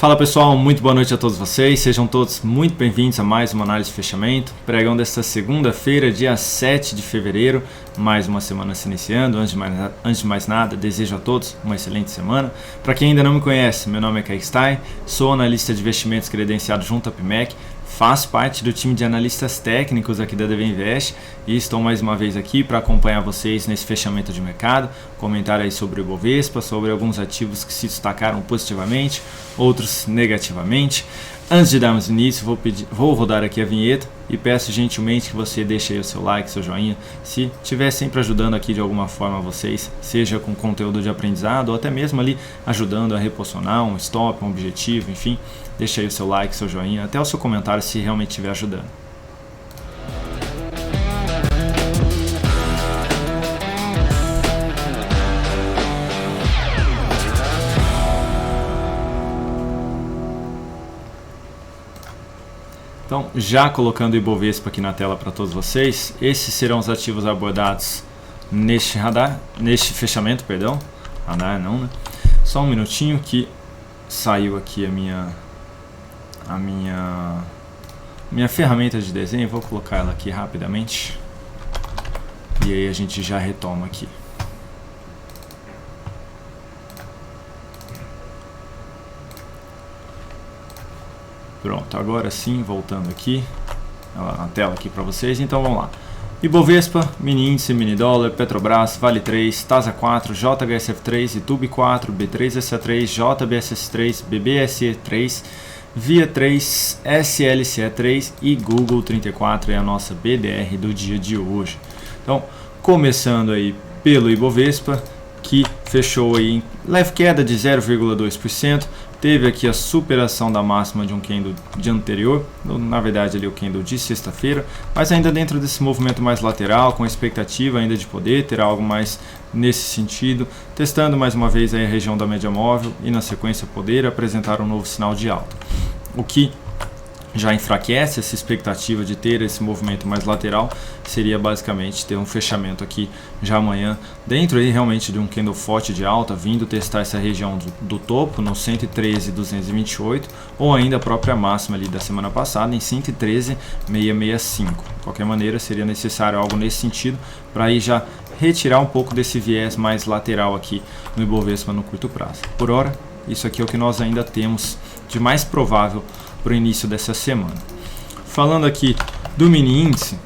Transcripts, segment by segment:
Fala pessoal, muito boa noite a todos vocês, sejam todos muito bem-vindos a mais uma análise de fechamento, pregão desta segunda-feira, dia 7 de fevereiro, mais uma semana se iniciando. Antes de mais nada, desejo a todos uma excelente semana. Para quem ainda não me conhece, meu nome é Kaique Stein, sou analista de investimentos credenciado junto à PMEC, faço parte do time de analistas técnicos aqui da DV Invest e estou mais uma vez aqui para acompanhar vocês nesse fechamento de mercado, comentar aí sobre o Ibovespa, sobre alguns ativos que se destacaram positivamente, outros negativamente. Antes de darmos início, vou rodar aqui a vinheta e peço gentilmente que você deixe aí o seu like, seu joinha, se estiver sempre ajudando aqui de alguma forma vocês, seja com conteúdo de aprendizado ou até mesmo ali ajudando a reposicionar um stop, um objetivo, enfim, deixe aí o seu like, seu joinha, até o seu comentário se realmente estiver ajudando. Então, já colocando o Ibovespa aqui na tela para todos vocês, esses serão os ativos abordados neste fechamento, perdão. Radar não, né? Só um minutinho que saiu aqui a minha ferramenta de desenho, vou colocar ela aqui rapidamente. E aí a gente já retoma aqui. Pronto, agora sim, voltando aqui na tela aqui para vocês, então vamos lá. Ibovespa, mini índice, mini dólar, Petrobras, Vale 3, Tasa 4, JHSF3, Itube 4, B3SA3, JBSS3, BBSE3, Via 3, SLCE3 e Google 34 é a nossa BDR do dia de hoje. Então, começando aí pelo Ibovespa, que fechou aí em leve queda de 0,2%, teve aqui a superação da máxima de um candle de anterior, na verdade ali o candle de sexta-feira, mas ainda dentro desse movimento mais lateral, com a expectativa ainda de poder ter algo mais nesse sentido, testando mais uma vez aí a região da média móvel e na sequência poder apresentar um novo sinal de alta, o que já enfraquece essa expectativa de ter esse movimento mais lateral, seria basicamente ter um fechamento aqui já amanhã, dentro aí realmente de um candle forte de alta, vindo testar essa região do topo no 113.228 ou ainda a própria máxima ali da semana passada em 113.665. De qualquer maneira, seria necessário algo nesse sentido para aí já retirar um pouco desse viés mais lateral aqui no Ibovespa no curto prazo. Por hora, isso aqui é o que nós ainda temos de mais provável para o início dessa semana. Falando aqui do mini índice,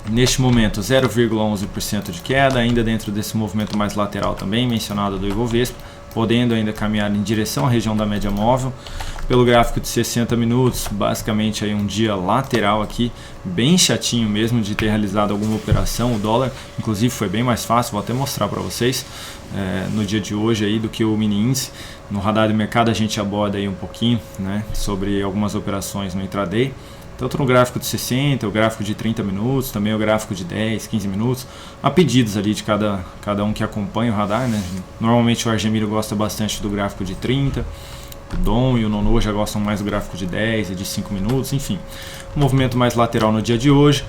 neste momento 0,11% de queda, ainda dentro desse movimento mais lateral também mencionado do Ibovespa, podendo ainda caminhar em direção à região da média móvel. Pelo gráfico de 60 minutos, basicamente aí um dia lateral aqui, bem chatinho mesmo de ter realizado alguma operação. O dólar, inclusive, foi bem mais fácil, vou até mostrar para vocês no dia de hoje aí do que o mini índice. No radar de mercado a gente aborda aí um pouquinho, né, sobre algumas operações no intraday, tanto no gráfico de 60, o gráfico de 30 minutos, também o gráfico de 10, 15 minutos, a pedidos ali de cada um que acompanha o radar, né? Normalmente o Argemiro gosta bastante do gráfico de 30, o Dom e o Nono já gostam mais do gráfico de 10 e de 5 minutos, enfim. Um movimento mais lateral no dia de hoje,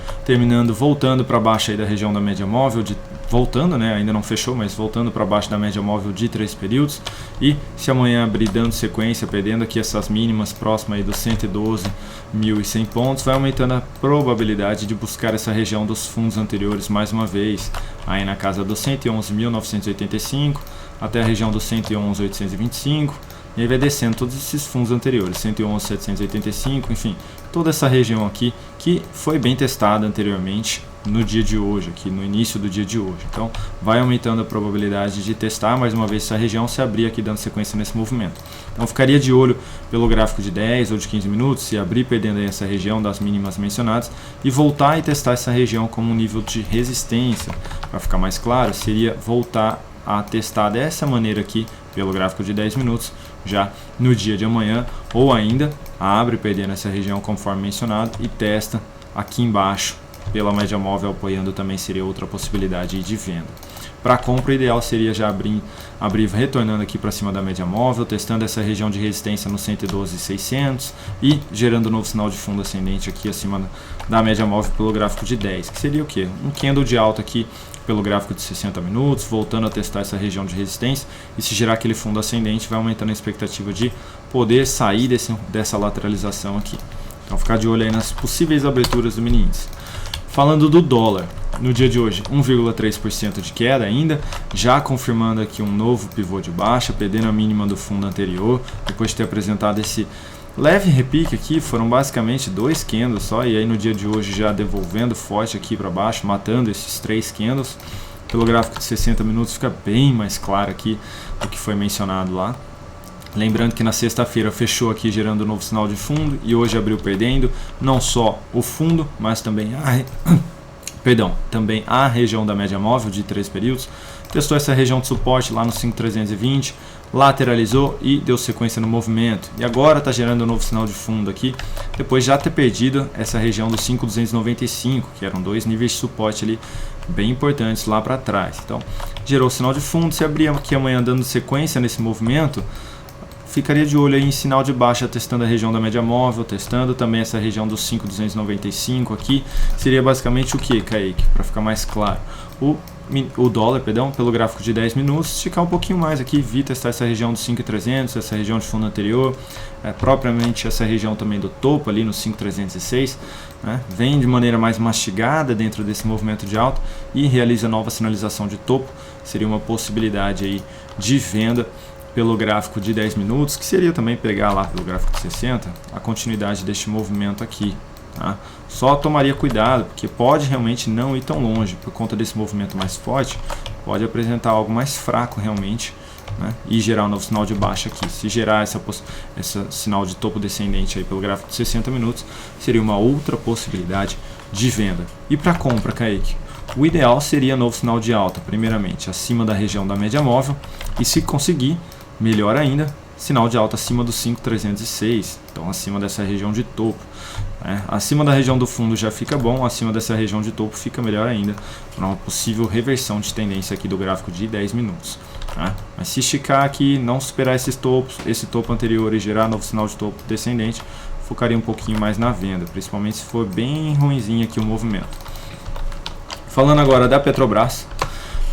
voltando para baixo aí da região da média móvel, voltando, né, ainda não fechou, mas voltando para baixo da média móvel de 3 períodos. E se amanhã abrir dando sequência, perdendo aqui essas mínimas próximas aí dos 112.100 pontos, vai aumentando a probabilidade de buscar essa região dos fundos anteriores mais uma vez, aí na casa dos 111.985 até a região dos 111.825. E aí vai descendo todos esses fundos anteriores, 111.785, enfim, toda essa região aqui que foi bem testada anteriormente no dia de hoje, aqui no início do dia de hoje. Então vai aumentando a probabilidade de testar mais uma vez essa região se abrir aqui dando sequência nesse movimento. Então ficaria de olho pelo gráfico de 10 ou de 15 minutos, se abrir perdendo aí essa região das mínimas mencionadas e voltar e testar essa região como um nível de resistência. Para ficar mais claro, seria voltar a testar dessa maneira aqui pelo gráfico de 10 minutos já no dia de amanhã, ou ainda abre perdendo essa região conforme mencionado e testa aqui embaixo pela média móvel apoiando, também seria outra possibilidade de venda. Para compra, o ideal seria já abrir retornando aqui para cima da média móvel, testando essa região de resistência no 112.600 e gerando um novo sinal de fundo ascendente aqui acima da média móvel pelo gráfico de 10, que seria o que? Um candle de alta aqui pelo gráfico de 60 minutos, voltando a testar essa região de resistência, e se gerar aquele fundo ascendente, vai aumentando a expectativa de poder sair dessa lateralização aqui. Então ficar de olho aí nas possíveis aberturas do mini índice. Falando do dólar, no dia de hoje 1,3% de queda ainda, já confirmando aqui um novo pivô de baixa, perdendo a mínima do fundo anterior, depois de ter apresentado esse leve repique aqui. Foram basicamente 2 candles só, e aí no dia de hoje já devolvendo forte aqui para baixo, matando esses 3 candles. Pelo gráfico de 60 minutos fica bem mais claro aqui o que foi mencionado lá. Lembrando que na sexta-feira fechou aqui gerando um novo sinal de fundo e hoje abriu perdendo não só o fundo, mas também a região da média móvel de 3 períodos. Testou essa região de suporte lá no 5.320, lateralizou e deu sequência no movimento. E agora está gerando um novo sinal de fundo aqui, depois de já ter perdido essa região do 5.295, que eram 2 níveis de suporte ali bem importantes lá para trás. Então gerou o sinal de fundo. Se abrir aqui amanhã dando sequência nesse movimento, ficaria de olho aí em sinal de baixa, testando a região da média móvel, testando também essa região dos 5.295 aqui. Seria basicamente o que, Kaique? Para ficar mais claro, o dólar, pelo gráfico de 10 minutos, esticar um pouquinho mais aqui, vi testar essa região dos 5.300, essa região de fundo anterior, propriamente essa região também do topo ali no 5.306, né? Vem de maneira mais mastigada dentro desse movimento de alta e realiza nova sinalização de topo. Seria uma possibilidade aí de venda pelo gráfico de 10 minutos, que seria também pegar lá pelo gráfico de 60 a continuidade deste movimento aqui. Tá? Só tomaria cuidado, porque pode realmente não ir tão longe, por conta desse movimento mais forte, pode apresentar algo mais fraco realmente, né? E gerar um novo sinal de baixa aqui. Se gerar essa sinal de topo descendente aí pelo gráfico de 60 minutos, seria uma outra possibilidade de venda. E para compra, Kaique, o ideal seria novo sinal de alta, primeiramente acima da região da média móvel, e se conseguir, melhor ainda, sinal de alta acima do 5.306, então acima dessa região de topo. Acima da região do fundo já fica bom, acima dessa região de topo fica melhor ainda, para uma possível reversão de tendência aqui do gráfico de 10 minutos. Mas se esticar aqui, não superar esses topos, esse topo anterior e gerar novo sinal de topo descendente, focaria um pouquinho mais na venda, principalmente se for bem ruinzinho aqui o movimento. Falando agora da Petrobras,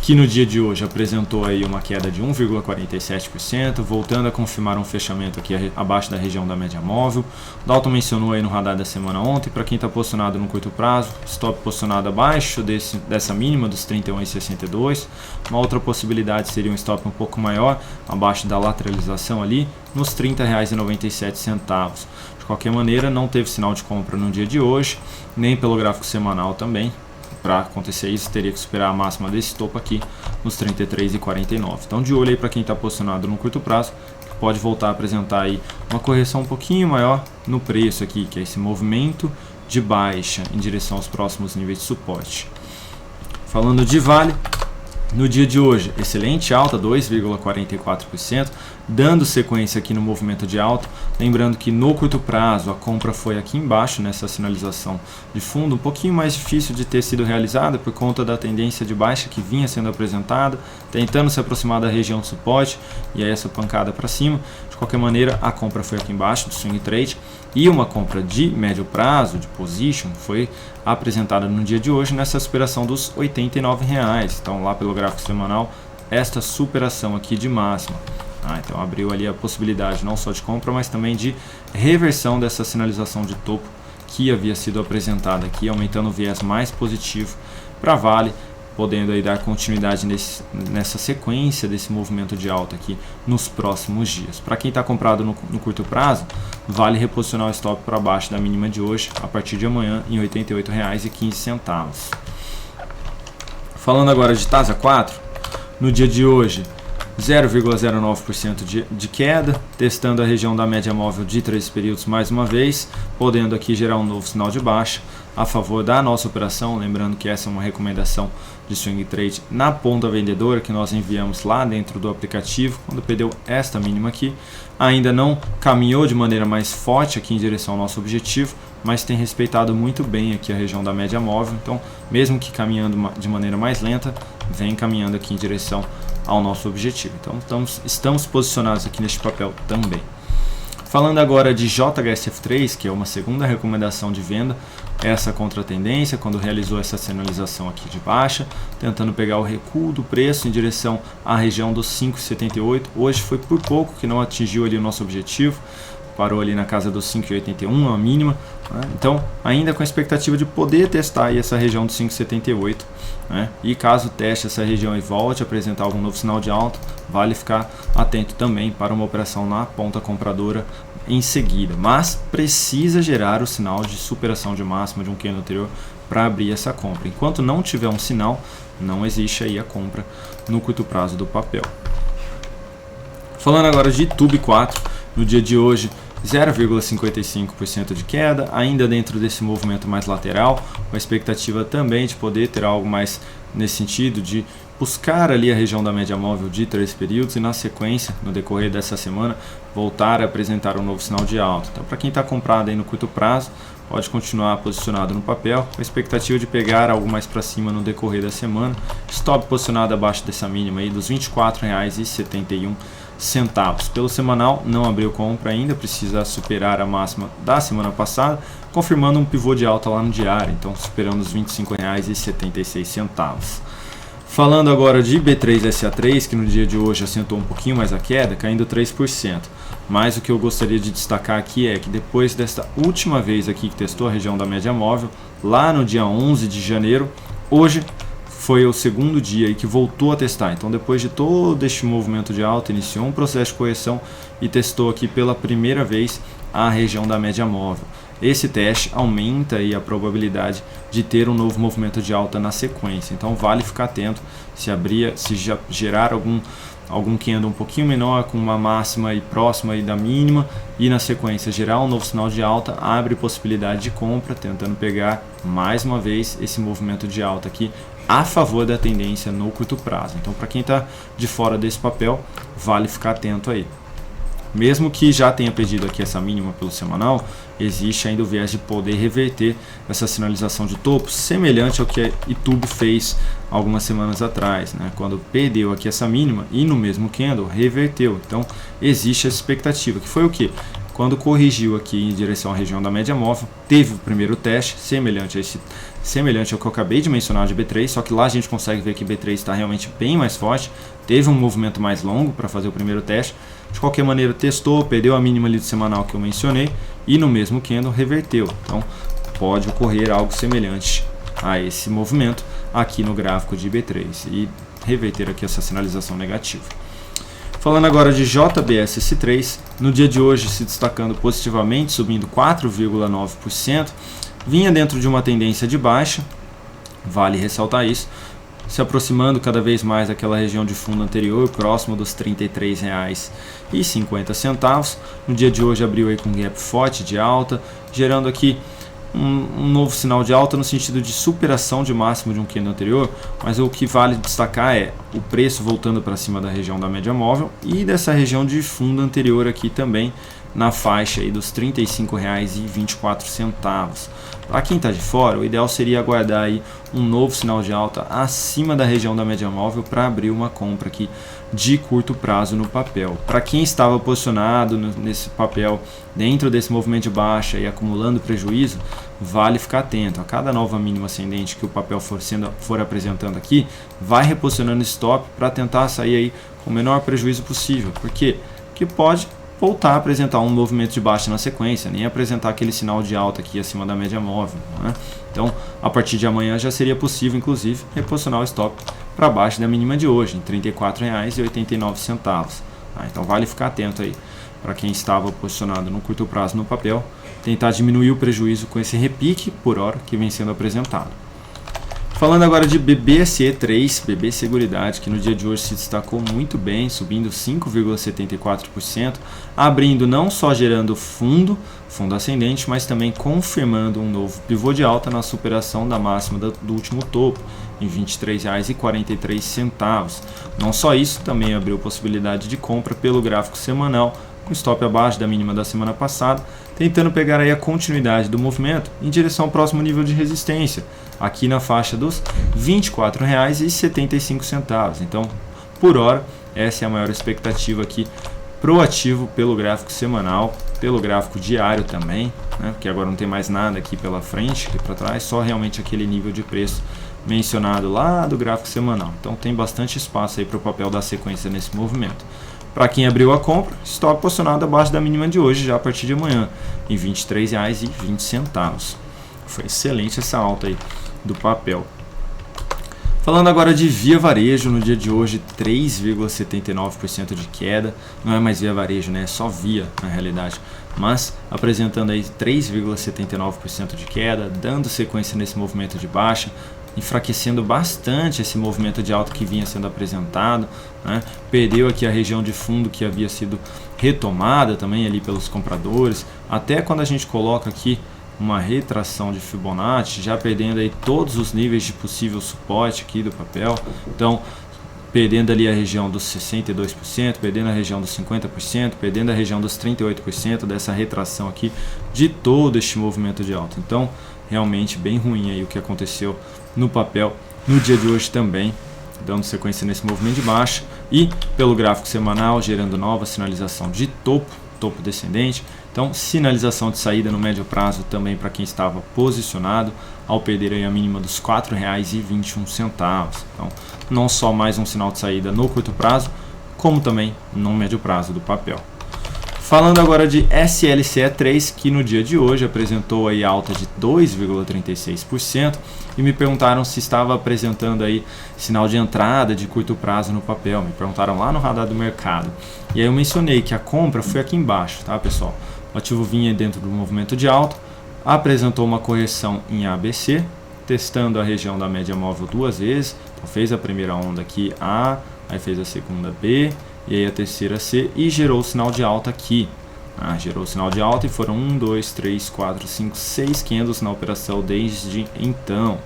que no dia de hoje apresentou aí uma queda de 1,47%, voltando a confirmar um fechamento aqui abaixo da região da média móvel. O Dalton mencionou aí no radar da semana ontem, para quem está posicionado no curto prazo, stop posicionado abaixo dessa mínima dos 31,62. Uma outra possibilidade seria um stop um pouco maior, abaixo da lateralização ali, nos R$ 30,97. De qualquer maneira, não teve sinal de compra no dia de hoje, nem pelo gráfico semanal também. Para acontecer isso, teria que superar a máxima desse topo aqui nos 33,49. Então de olho aí para quem está posicionado no curto prazo, que pode voltar a apresentar aí uma correção um pouquinho maior no preço aqui, que é esse movimento de baixa em direção aos próximos níveis de suporte. Falando de Vale, no dia de hoje, excelente alta, 2,44%, dando sequência aqui no movimento de alta. Lembrando que no curto prazo a compra foi aqui embaixo, nessa sinalização de fundo, um pouquinho mais difícil de ter sido realizada por conta da tendência de baixa que vinha sendo apresentada, tentando se aproximar da região de suporte e aí essa pancada para cima. De qualquer maneira, a compra foi aqui embaixo do swing trade, e uma compra de médio prazo, de position, foi apresentada no dia de hoje nessa superação dos R$ 89,00. Então lá pelo gráfico semanal, esta superação aqui de máxima. Então abriu ali a possibilidade não só de compra, mas também de reversão dessa sinalização de topo que havia sido apresentada aqui, aumentando o viés mais positivo para Vale, podendo aí dar continuidade nessa sequência desse movimento de alta aqui nos próximos dias. Para quem está comprado no curto prazo, vale reposicionar o stop para baixo da mínima de hoje, a partir de amanhã, em R$ 88,15. Falando agora de TASA 4, no dia de hoje, 0,09% de queda, testando a região da média móvel de 3 períodos mais uma vez, podendo aqui gerar um novo sinal de baixa a favor da nossa operação. Lembrando que essa é uma recomendação de swing trade na ponta vendedora que nós enviamos lá dentro do aplicativo quando perdeu esta mínima aqui. Ainda não caminhou de maneira mais forte aqui em direção ao nosso objetivo, mas tem respeitado muito bem aqui a região da média móvel. Então, mesmo que caminhando de maneira mais lenta, vem caminhando aqui em direção ao nosso objetivo. Então estamos posicionados aqui neste papel também. Falando agora de JHSF3, que é uma segunda recomendação de venda, essa contra a tendência, quando realizou essa sinalização aqui de baixa, tentando pegar o recuo do preço em direção à região dos 5,78. Hoje foi por pouco que não atingiu ali o nosso objetivo, parou ali na casa dos 5,81, a mínima, né? Então ainda com a expectativa de poder testar aí essa região dos 5,78, né? E caso teste essa região e volte a apresentar algum novo sinal de alta, vale ficar atento também para uma operação na ponta compradora em seguida, mas precisa gerar o sinal de superação de máxima de um candle anterior para abrir essa compra. Enquanto não tiver um sinal, não existe aí a compra no curto prazo do papel. Falando agora de TUB4, no dia de hoje 0,55% de queda, ainda dentro desse movimento mais lateral, com a expectativa também de poder ter algo mais nesse sentido, de buscar ali a região da média móvel de 3 períodos e na sequência, no decorrer dessa semana, voltar a apresentar um novo sinal de alta. Então, para quem está comprado aí no curto prazo, pode continuar posicionado no papel, com a expectativa de pegar algo mais para cima no decorrer da semana. Stop posicionado abaixo dessa mínima aí dos R$ 24,71. Pelo semanal não abriu compra ainda, precisa superar a máxima da semana passada, confirmando um pivô de alta lá no diário, então superando os R$ 25,76. Falando agora de B3SA3, que no dia de hoje acentuou um pouquinho mais a queda, caindo 3%. Mas o que eu gostaria de destacar aqui é que depois desta última vez aqui que testou a região da média móvel, lá no dia 11 de janeiro, hoje foi o segundo dia aí que voltou a testar. Então, depois de todo este movimento de alta, iniciou um processo de correção e testou aqui pela primeira vez a região da média móvel. Esse teste aumenta aí a probabilidade de ter um novo movimento de alta na sequência. Então, vale ficar atento se gerar algum candle um pouquinho menor, com uma máxima aí próxima aí da mínima, e na sequência gerar um novo sinal de alta, abre possibilidade de compra, tentando pegar mais uma vez esse movimento de alta aqui a favor da tendência no curto prazo. Então, para quem está de fora desse papel, vale ficar atento aí. Mesmo que já tenha perdido aqui essa mínima pelo semanal, existe ainda o viés de poder reverter essa sinalização de topo, semelhante ao que a YouTube fez algumas semanas atrás, né? Quando perdeu aqui essa mínima e no mesmo candle reverteu. Então existe essa expectativa, que foi o que? Quando corrigiu aqui em direção à região da média móvel, teve o primeiro teste semelhante ao que eu acabei de mencionar de B3, só que lá a gente consegue ver que B3 está realmente bem mais forte, teve um movimento mais longo para fazer o primeiro teste. De qualquer maneira, testou, perdeu a mínima ali do semanal que eu mencionei e no mesmo candle reverteu. Então pode ocorrer algo semelhante a esse movimento aqui no gráfico de B3 e reverter aqui essa sinalização negativa. Falando agora de JBSS3, no dia de hoje se destacando positivamente, subindo 4,9%, vinha dentro de uma tendência de baixa, vale ressaltar isso, se aproximando cada vez mais daquela região de fundo anterior, próximo dos R$ 33,50. No dia de hoje abriu aí com um gap forte de alta, gerando aqui um novo sinal de alta no sentido de superação de máximo de um candle anterior, mas o que vale destacar é o preço voltando para cima da região da média móvel e dessa região de fundo anterior aqui também na faixa aí dos R$ 35,24. Para quem está de fora, o ideal seria aguardar aí um novo sinal de alta acima da região da média móvel para abrir uma compra aqui de curto prazo no papel. Para quem estava posicionado nesse papel dentro desse movimento de baixa e acumulando prejuízo, vale ficar atento. A cada nova mínima ascendente que o papel for apresentando aqui, vai reposicionando stop para tentar sair aí com o menor prejuízo possível. Por quê? Porque pode voltar a apresentar um movimento de baixa na sequência, nem apresentar aquele sinal de alta aqui acima da média móvel, né? Então, a partir de amanhã já seria possível, inclusive, reposicionar o stop para baixo da mínima de hoje, em R$ 34,89. Então, vale ficar atento aí para quem estava posicionado no curto prazo no papel, tentar diminuir o prejuízo com esse repique por hora que vem sendo apresentado. Falando agora de BBSE3, BB Seguridade, que no dia de hoje se destacou muito bem, subindo 5,74%, abrindo não só gerando fundo ascendente, mas também confirmando um novo pivô de alta na superação da máxima do último topo, em R$ 23,43. Não só isso, também abriu possibilidade de compra pelo gráfico semanal, com stop abaixo da mínima da semana passada, tentando pegar aí a continuidade do movimento em direção ao próximo nível de resistência, aqui na faixa dos R$ 24,75. Então, por hora, essa é a maior expectativa aqui proativo pelo gráfico semanal, pelo gráfico diário também, né? Porque agora não tem mais nada aqui pela frente, aqui para trás, só realmente aquele nível de preço mencionado lá do gráfico semanal. Então tem bastante espaço aí para o papel dar sequência nesse movimento. Para quem abriu a compra, stop posicionado abaixo da mínima de hoje, já a partir de amanhã, em R$ 23,20. Foi excelente essa alta aí do papel. Falando agora de Via Varejo, no dia de hoje 3,79% de queda, não é mais Via Varejo, né? É só Via na realidade, mas apresentando aí 3,79% de queda, dando sequência nesse movimento de baixa, enfraquecendo bastante esse movimento de alta que vinha sendo apresentado, né? Perdeu aqui a região de fundo que havia sido retomada também ali pelos compradores, até quando a gente coloca aqui uma retração de Fibonacci, já perdendo aí todos os níveis de possível suporte aqui do papel. Então, perdendo ali a região dos 62%, perdendo a região dos 50%, perdendo a região dos 38% dessa retração aqui de todo este movimento de alta. Então, realmente bem ruim aí o que aconteceu no papel no dia de hoje também, dando sequência nesse movimento de baixa e pelo gráfico semanal gerando nova sinalização de topo descendente. Então, sinalização de saída no médio prazo também para quem estava posicionado, ao perder aí a mínima dos R$ 4,21. Então, não só mais um sinal de saída no curto prazo, como também no médio prazo do papel. Falando agora de SLCE3, que no dia de hoje apresentou aí alta de 2,36%, e me perguntaram se estava apresentando aí sinal de entrada de curto prazo no papel. Me perguntaram lá no radar do mercado. E aí eu mencionei que a compra foi aqui embaixo, tá, pessoal? O ativo vinha dentro do movimento de alta, apresentou uma correção em ABC, testando a região da média móvel duas vezes. Então fez a primeira onda aqui A, aí fez a segunda B, e aí a terceira C, e gerou o sinal de alta aqui. Gerou o sinal de alta e foram 1, 2, 3, 4, 5, 6 candles na operação desde então.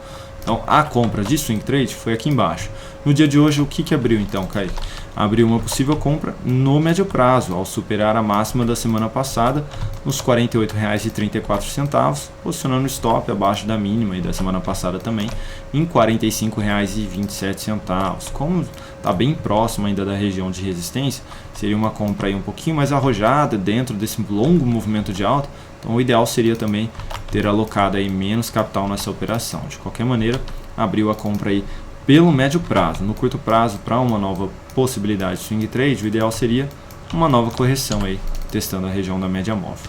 Então a compra de swing trade foi aqui embaixo. No dia de hoje, o que abriu então, Kaique? Abriu uma possível compra no médio prazo, ao superar a máxima da semana passada nos R$ 48,34, posicionando o stop abaixo da mínima e da semana passada também em R$ 45,27. Como está bem próximo ainda da região de resistência, seria uma compra aí um pouquinho mais arrojada dentro desse longo movimento de alta. Então o ideal seria também ter alocado aí menos capital nessa operação. De qualquer maneira, abriu a compra aí pelo médio prazo. No curto prazo, para uma nova possibilidade de swing trade, o ideal seria uma nova correção aí, testando a região da média móvel.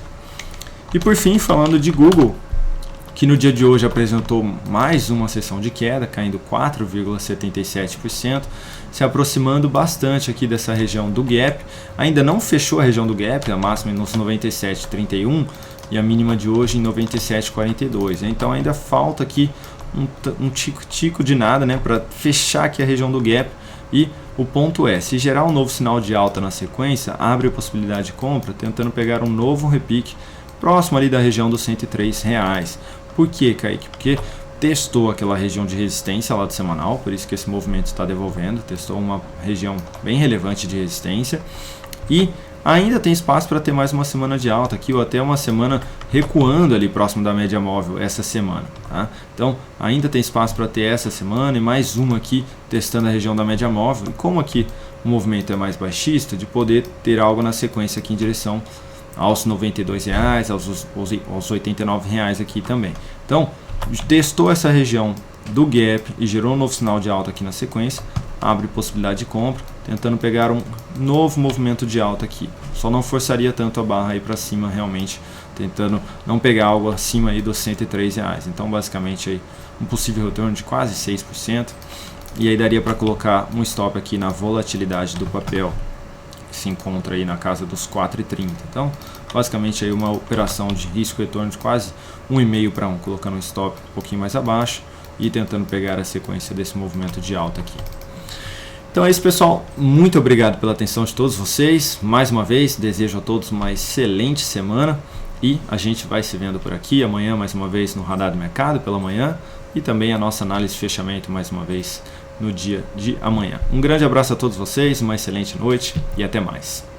E por fim, falando de Google, que no dia de hoje apresentou mais uma sessão de queda, caindo 4,77%, se aproximando bastante aqui dessa região do gap. Ainda não fechou a região do gap, a máxima nos 97,31 e a mínima de hoje em 97,42. Então ainda falta aqui um tico de nada, né, para fechar aqui a região do gap. E o ponto é, se gerar um novo sinal de alta na sequência, abre a possibilidade de compra, tentando pegar um novo repique próximo ali da região dos R$ 103. Por quê, Kaique? Porque testou aquela região de resistência lá do semanal, por isso que esse movimento está devolvendo, testou uma região bem relevante de resistência e ainda tem espaço para ter mais uma semana de alta aqui, ou até uma semana recuando ali próximo da média móvel essa semana, tá? Então ainda tem espaço para ter essa semana e mais uma aqui testando a região da média móvel, e como aqui o movimento é mais baixista, de poder ter algo na sequência aqui em direção aos R$ 92, aos R$ 89 aqui também. Então testou essa região do gap e gerou um novo sinal de alta aqui na sequência, abre possibilidade de compra, tentando pegar um novo movimento de alta aqui. Só não forçaria tanto a barra aí para cima realmente, tentando não pegar algo acima aí dos R$ 103. Então basicamente aí um possível retorno de quase 6%, e aí daria para colocar um stop aqui na volatilidade do papel, que se encontra aí na casa dos 4,30. Então basicamente aí uma operação de risco retorno de quase 1,5 para 1, colocando um stop um pouquinho mais abaixo e tentando pegar a sequência desse movimento de alta aqui. Então é isso, pessoal, muito obrigado pela atenção de todos vocês, mais uma vez desejo a todos uma excelente semana e a gente vai se vendo por aqui amanhã mais uma vez no Radar do Mercado pela manhã, e também a nossa análise de fechamento mais uma vez no dia de amanhã. Um grande abraço a todos vocês, uma excelente noite e até mais.